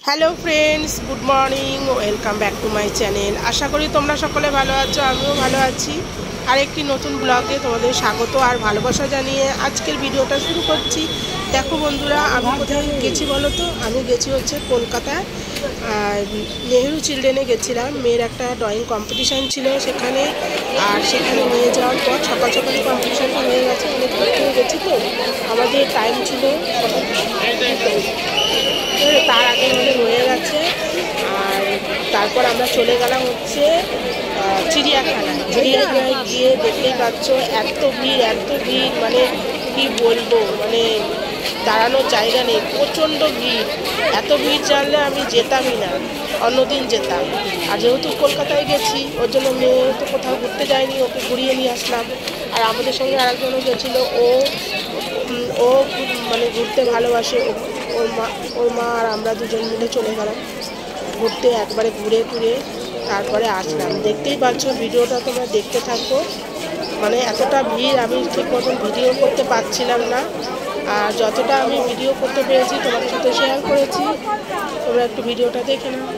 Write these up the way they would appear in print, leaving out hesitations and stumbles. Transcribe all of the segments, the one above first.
Hello friends, good morning, welcome back to my channel. আশা করি তোমরা সকলে ভালো আছো, আমিও ভালো আছি। আর একটি নতুন ব্লগে তোমাদের স্বাগত আর ভালোবাসা জানিয়ে আজকের ভিডিওটা শুরু করছি। দেখো বন্ধুরা, আমি কোথায় গেছি বলো তো? আমি গেছি হচ্ছে কলকাতায়, নেহেরু চিলড্রেনে গেছিলাম। মেয়ের একটা ড্রয়িং কম্পিটিশান ছিল সেখানে। আর সেখানে নিয়ে যাওয়ার পর সকাল সকালই কম্পিটিশানটা হয়ে গেছে, অনেক দূর থেকে গেছি তো। আমাদের টাইম ছিল তার আগে আমাদের হয়ে গেছে। আর তারপর আমরা চলে গেলাম হচ্ছে চিড়িয়াখানায় গিয়ে দেখতেই পাচ্ছ এত ভিড়, মানে কি বলবো, মানে দাঁড়ানোর জায়গা নেই, প্রচণ্ড ভিড়। এত ভিড় জানলে আমি যেতামই না, অন্যদিন যেতাম। আর যেহেতু কলকাতায় গেছি, ওর জন্য মেয়ে তো কোথাও ঘুরতে যায়নি, ওকে ঘুরিয়ে নিয়ে আসলাম। আর আমাদের সঙ্গে আরেকজনও গেছিলো, ও মানে ঘুরতে ভালোবাসে। ওর মা আর আমরা দুজন মিলে চলে গেলাম ঘুরতে, একবারে ঘুরে টুরে তারপরে আসলাম। দেখতেই পাচ্ছ, ভিডিওটা তোমরা দেখতে থাকো। মানে এতটা ভিড়, আমি ঠিক মতন ভিডিও করতে পারছিলাম না। আর যতটা আমি ভিডিও করতে পেরেছি তোমাদের সাথে শেয়ার করেছি, তোমরা একটু ভিডিওটা দেখে নাও।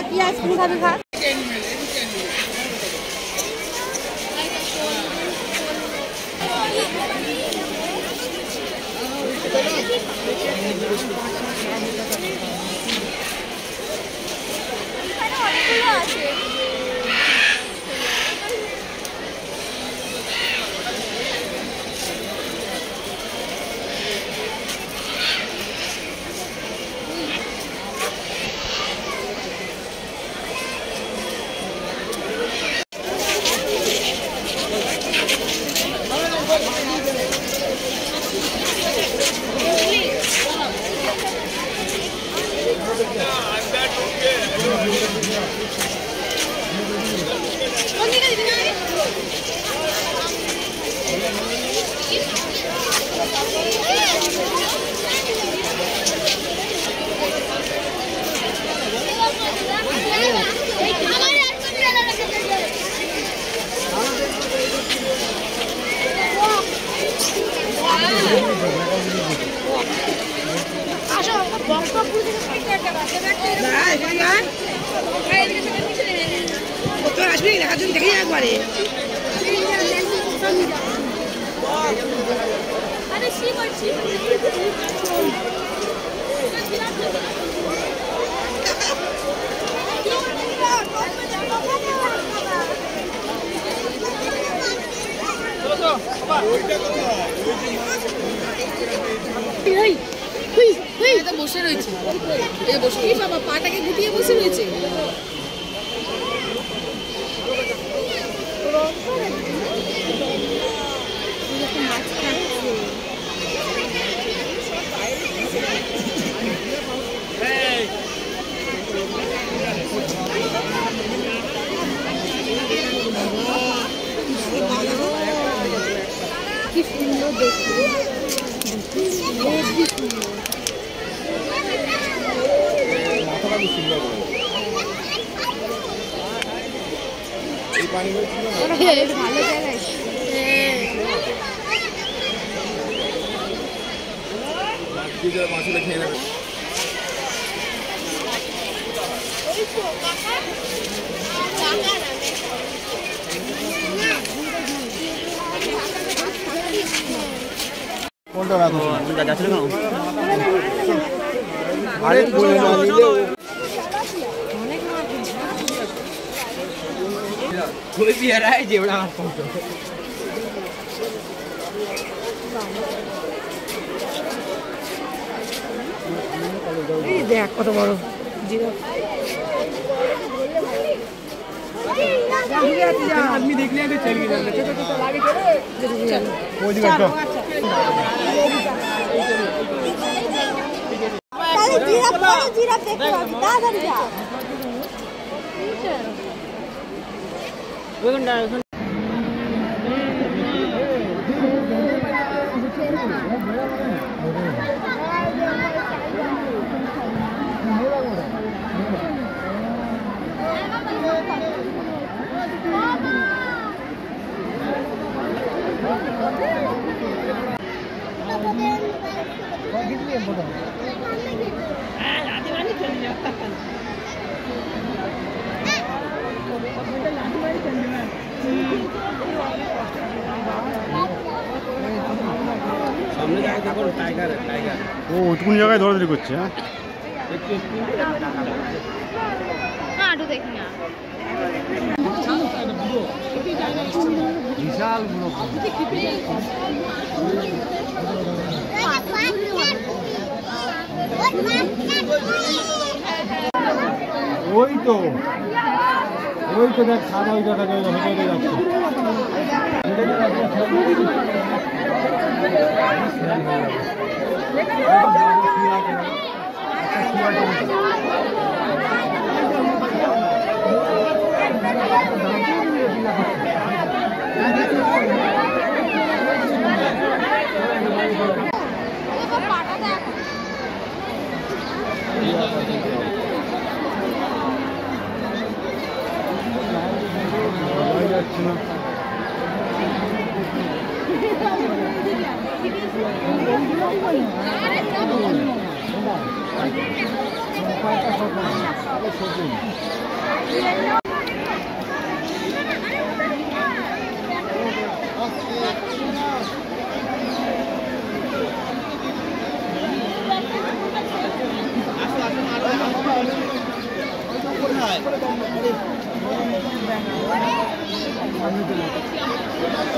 কি আইসক্রিম খাবি খা? আসবি দেখার জন্য, দেখে একবারে বসে রয়েছে, বাবা পাটাকে গুটিয়ে বসে রয়েছে। কি সুন্দর দেখতে, ভালো জায়গায় খেয়ে নেবে। কোনটা রাখো? যাচ্ছে না আরে বলে না নিলে অনেক মাছ कोई भी आ रहा है जेवड़ा मार फोटो। এই দেখ কত বড় জিরাফ। आदमी देख लिया तो चल गया। जिराफ देखो दादा जा সামনে জায়গায় দেখো টাইগার টাইগার ও ওইটুকুনি জায়গায় ধরাধরি করছে। হ্যাঁ আটু দেখি না বিশাল বড়। ওই তো দেখ সাদা ওই দেখা যায় হেঁটে যাচ্ছে।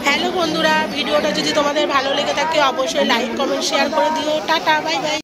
হ্যালো বন্ধুরা, ভিডিওটা যদি তোমাদের ভালো লেগে থাকে অবশ্যই লাইক কমেন্ট শেয়ার করে দিও। Tata, bye bye.